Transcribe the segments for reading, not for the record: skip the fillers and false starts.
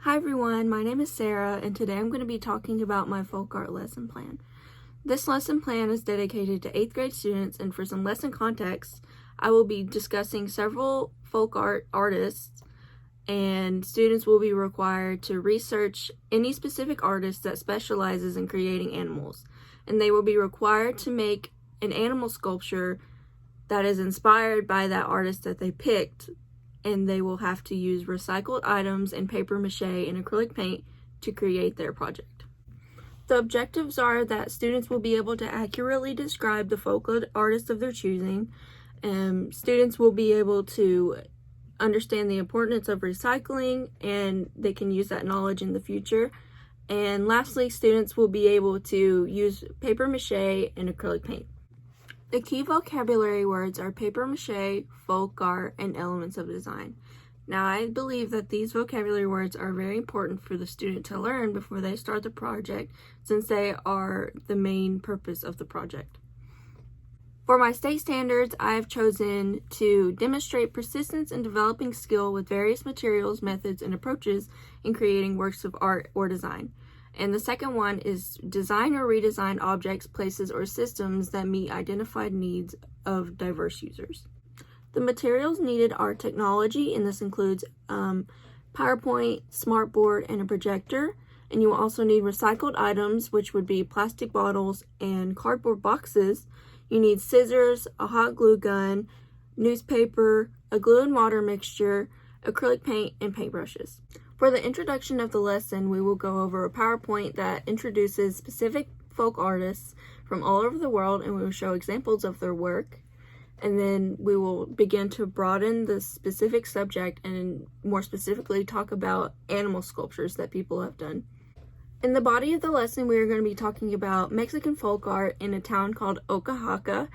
Hi everyone, my name is Sarah, and today I'm going to be talking about my folk art lesson plan. This lesson plan is dedicated to 8th grade students, and for some lesson context, I will be discussing several folk art artists, and students will be required to research any specific artist that specializes in creating animals. And they will be required to make an animal sculpture that is inspired by that artist that they picked, and they will have to use recycled items and paper mache and acrylic paint to create their project. The objectives are that students will be able to accurately describe the folk artist of their choosing, and students will be able to understand the importance of recycling, and they can use that knowledge in the future. And lastly, students will be able to use paper mache and acrylic paint. The key vocabulary words are paper mache, folk art, and elements of design. Now, I believe that these vocabulary words are very important for the student to learn before they start the project, since they are the main purpose of the project. For my state standards, I have chosen to demonstrate persistence in developing skill with various materials, methods, and approaches in creating works of art or design. And the second one is design or redesign objects, places, or systems that meet identified needs of diverse users. The materials needed are technology, and this includes PowerPoint, smartboard, and a projector. And you will also need recycled items, which would be plastic bottles and cardboard boxes. You need scissors, a hot glue gun, newspaper, a glue and water mixture, acrylic paint, and paintbrushes. For the introduction of the lesson, we will go over a PowerPoint that introduces specific folk artists from all over the world, and we will show examples of their work. And then we will begin to broaden the specific subject and more specifically talk about animal sculptures that people have done. In the body of the lesson, we are going to be talking about Mexican folk art in a town called Oaxaca,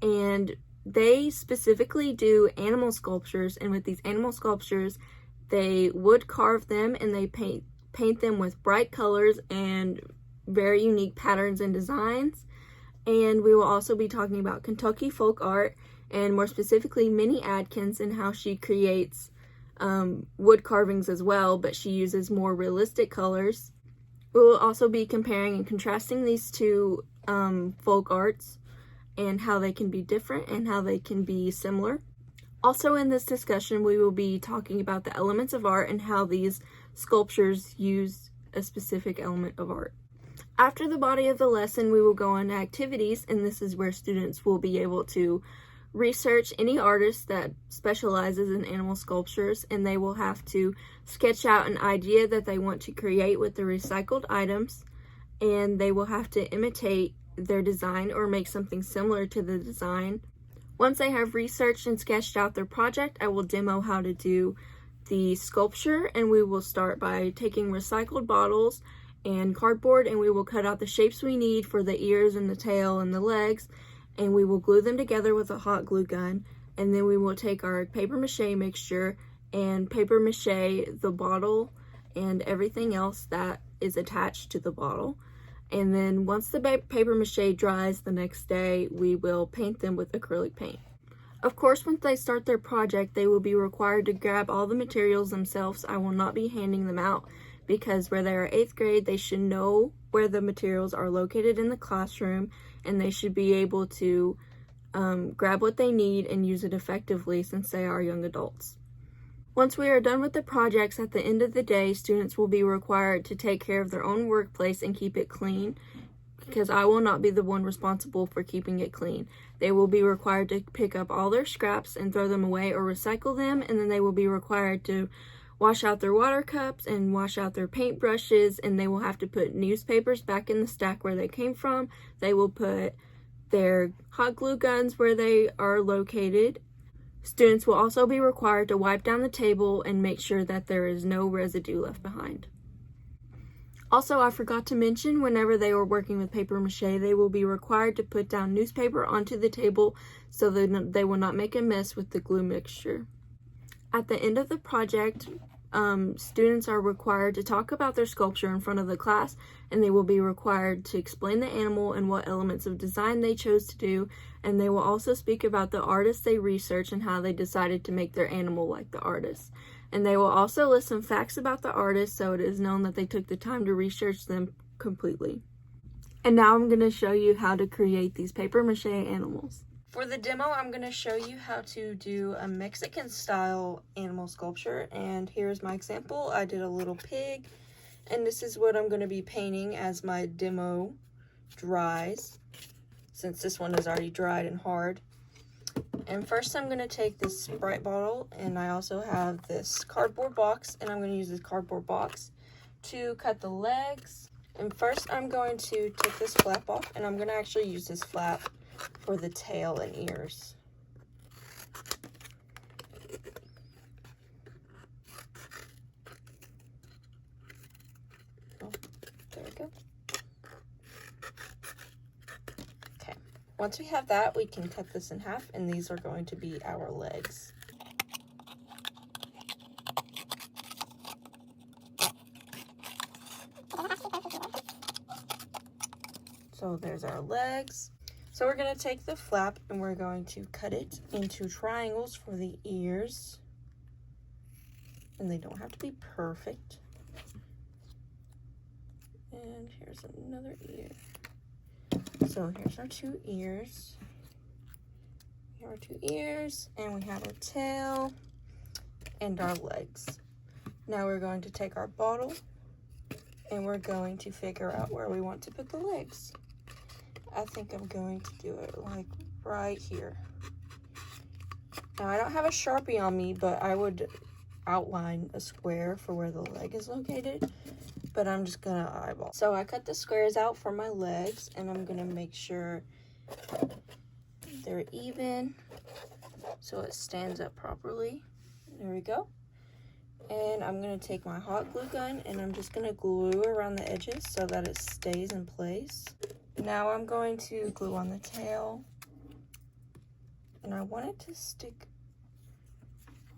and they specifically do animal sculptures, and with these animal sculptures, they wood carve them and they paint them with bright colors and very unique patterns and designs. And we will also be talking about Kentucky folk art, and more specifically Minnie Adkins, and how she creates wood carvings as well, but she uses more realistic colors. We will also be comparing and contrasting these two folk arts and how they can be different and how they can be similar. Also in this discussion, we will be talking about the elements of art and how these sculptures use a specific element of art. After the body of the lesson, we will go on to activities, and this is where students will be able to research any artist that specializes in animal sculptures, and they will have to sketch out an idea that they want to create with the recycled items, and they will have to imitate their design or make something similar to the design. Once they have researched and sketched out their project, I will demo how to do the sculpture, and we will start by taking recycled bottles and cardboard, and we will cut out the shapes we need for the ears and the tail and the legs, and we will glue them together with a hot glue gun. And then we will take our paper mache mixture and paper mache the bottle and everything else that is attached to the bottle. And then once the paper mache dries the next day, we will paint them with acrylic paint. Of course, once they start their project, they will be required to grab all the materials themselves. I will not be handing them out, because where they are 8th grade, they should know where the materials are located in the classroom, and they should be able to grab what they need and use it effectively, since they are young adults. Once we are done with the projects, at the end of the day, students will be required to take care of their own workplace and keep it clean, because I will not be the one responsible for keeping it clean. They will be required to pick up all their scraps and throw them away or recycle them, and then they will be required to wash out their water cups and wash out their paint brushes, and they will have to put newspapers back in the stack where they came from. They will put their hot glue guns where they are located. Students will also be required to wipe down the table and make sure that there is no residue left behind. Also, I forgot to mention, whenever they are working with paper mache, they will be required to put down newspaper onto the table so that they will not make a mess with the glue mixture. At the end of the project, students are required to talk about their sculpture in front of the class, and they will be required to explain the animal and what elements of design they chose to do, and they will also speak about the artist they researched and how they decided to make their animal like the artist. And they will also list some facts about the artist so it is known that they took the time to research them completely. And now I'm going to show you how to create these paper mache animals. For the demo, I'm going to show you how to do a Mexican style animal sculpture. And here's my example. I did a little pig, and this is what I'm going to be painting as my demo dries, since this one is already dried and hard. And first I'm going to take this Sprite bottle, and I also have this cardboard box, and I'm going to use this cardboard box to cut the legs. And first I'm going to take this flap off, and I'm going to actually use this flap for the tail and ears. Oh, there we go. Okay, once we have that, we can cut this in half, and these are going to be our legs. So there's our legs. So we're going to take the flap and we're going to cut it into triangles for the ears. And they don't have to be perfect. And here's another ear. So here's our 2 ears. Here are 2 ears, and we have our tail and our legs. Now we're going to take our bottle and we're going to figure out where we want to put the legs. I think I'm going to do it like right here. Now I don't have a Sharpie on me, but I would outline a square for where the leg is located, but I'm just gonna eyeball. So I cut the squares out for my legs, and I'm gonna make sure they're even so it stands up properly. There we go. And I'm gonna take my hot glue gun and I'm just gonna glue around the edges so that it stays in place. Now I'm going to glue on the tail, and I want it to stick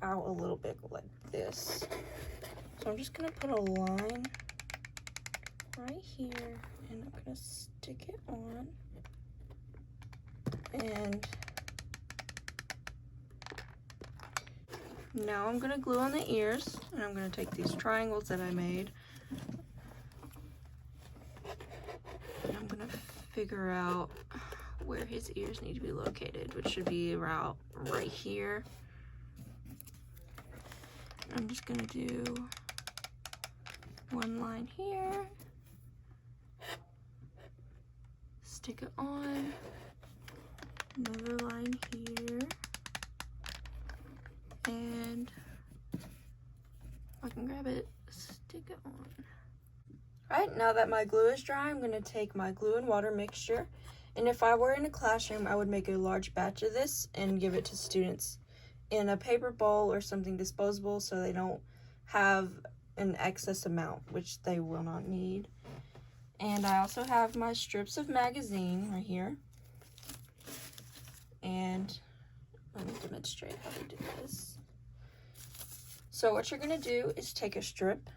out a little bit like this. So I'm just gonna put a line right here, and I'm gonna stick it on. And now I'm gonna glue on the ears, and I'm gonna take these triangles that I made, and I'm gonna figure out where his ears need to be located, which should be around right here. I'm just gonna do one line here, stick it on, another line here, and if I can grab it, stick it on. Alright, now that my glue is dry, I'm going to take my glue and water mixture, and if I were in a classroom, I would make a large batch of this and give it to students in a paper bowl or something disposable so they don't have an excess amount, which they will not need. And I also have my strips of magazine right here, and let me demonstrate how to do this. So what you're going to do is take a strip,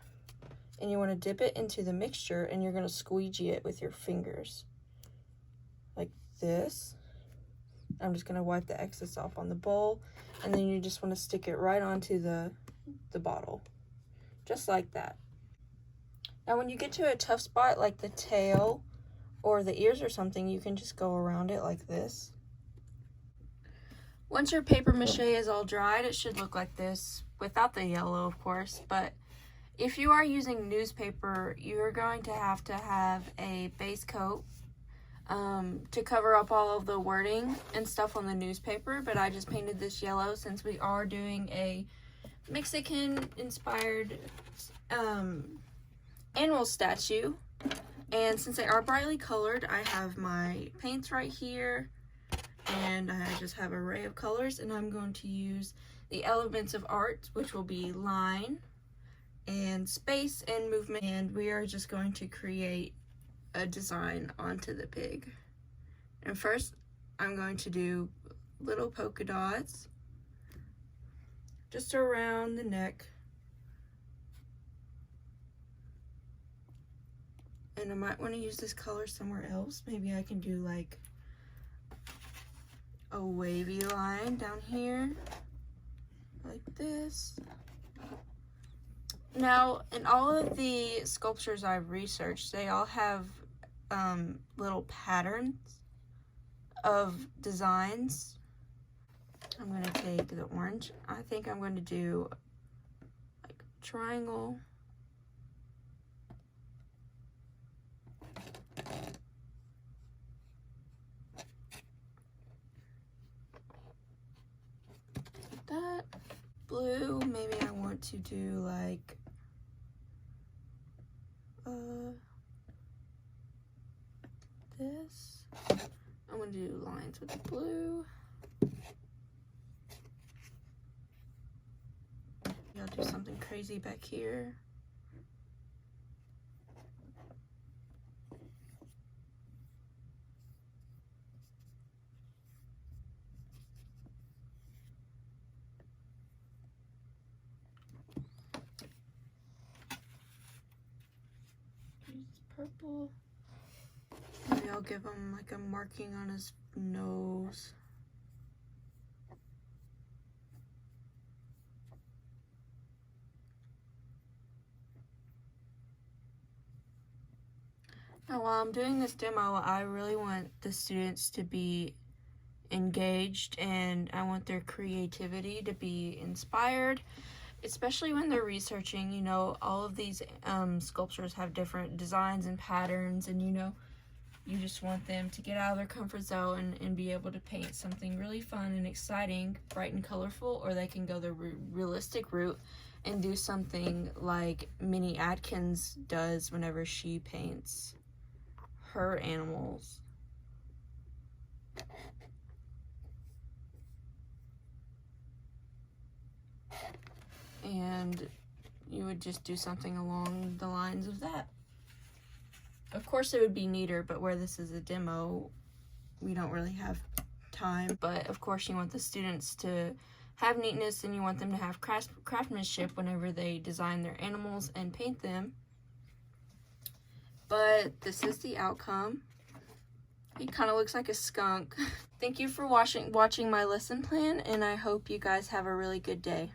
and you want to dip it into the mixture, and you're going to squeegee it with your fingers like this. I'm just going to wipe the excess off on the bowl, and then you just want to stick it right onto the bottle, just like that. Now when you get to a tough spot like the tail or the ears or something, you can just go around it like this. Once your paper mache is all dried, it should look like this, without the yellow of course, but if you are using newspaper, you're going to have a base coat to cover up all of the wording and stuff on the newspaper, but I just painted this yellow since we are doing a Mexican-inspired animal statue. And since they are brightly colored, I have my paints right here, and I just have an array of colors, and I'm going to use the elements of art, which will be line and space and movement, and we are just going to create a design onto the pig. And first I'm going to do little polka dots just around the neck, and I might want to use this color somewhere else. Maybe I can do like a wavy line down here like this. Now, in all of the sculptures I've researched, they all have little patterns of designs. I'm going to take the orange. I think I'm going to do like a triangle. Like that. Blue, maybe I want to do like this. I'm going to do lines with the blue. I'll do something crazy back here. Use purple. Maybe I'll give him like a marking on his nose. Now, while I'm doing this demo, I really want the students to be engaged, and I want their creativity to be inspired, especially when they're researching. You know, all of these sculptures have different designs and patterns, and you know, you just want them to get out of their comfort zone and be able to paint something really fun and exciting, bright and colorful, or they can go the realistic route and do something like Minnie Atkins does whenever she paints her animals. And you would just do something along the lines of that. Of course it would be neater, but where this is a demo, we don't really have time. But of course you want the students to have neatness, and you want them to have craftsmanship whenever they design their animals and paint them. But this is the outcome. He kind of looks like a skunk. Thank you for watching my lesson plan, and I hope you guys have a really good day.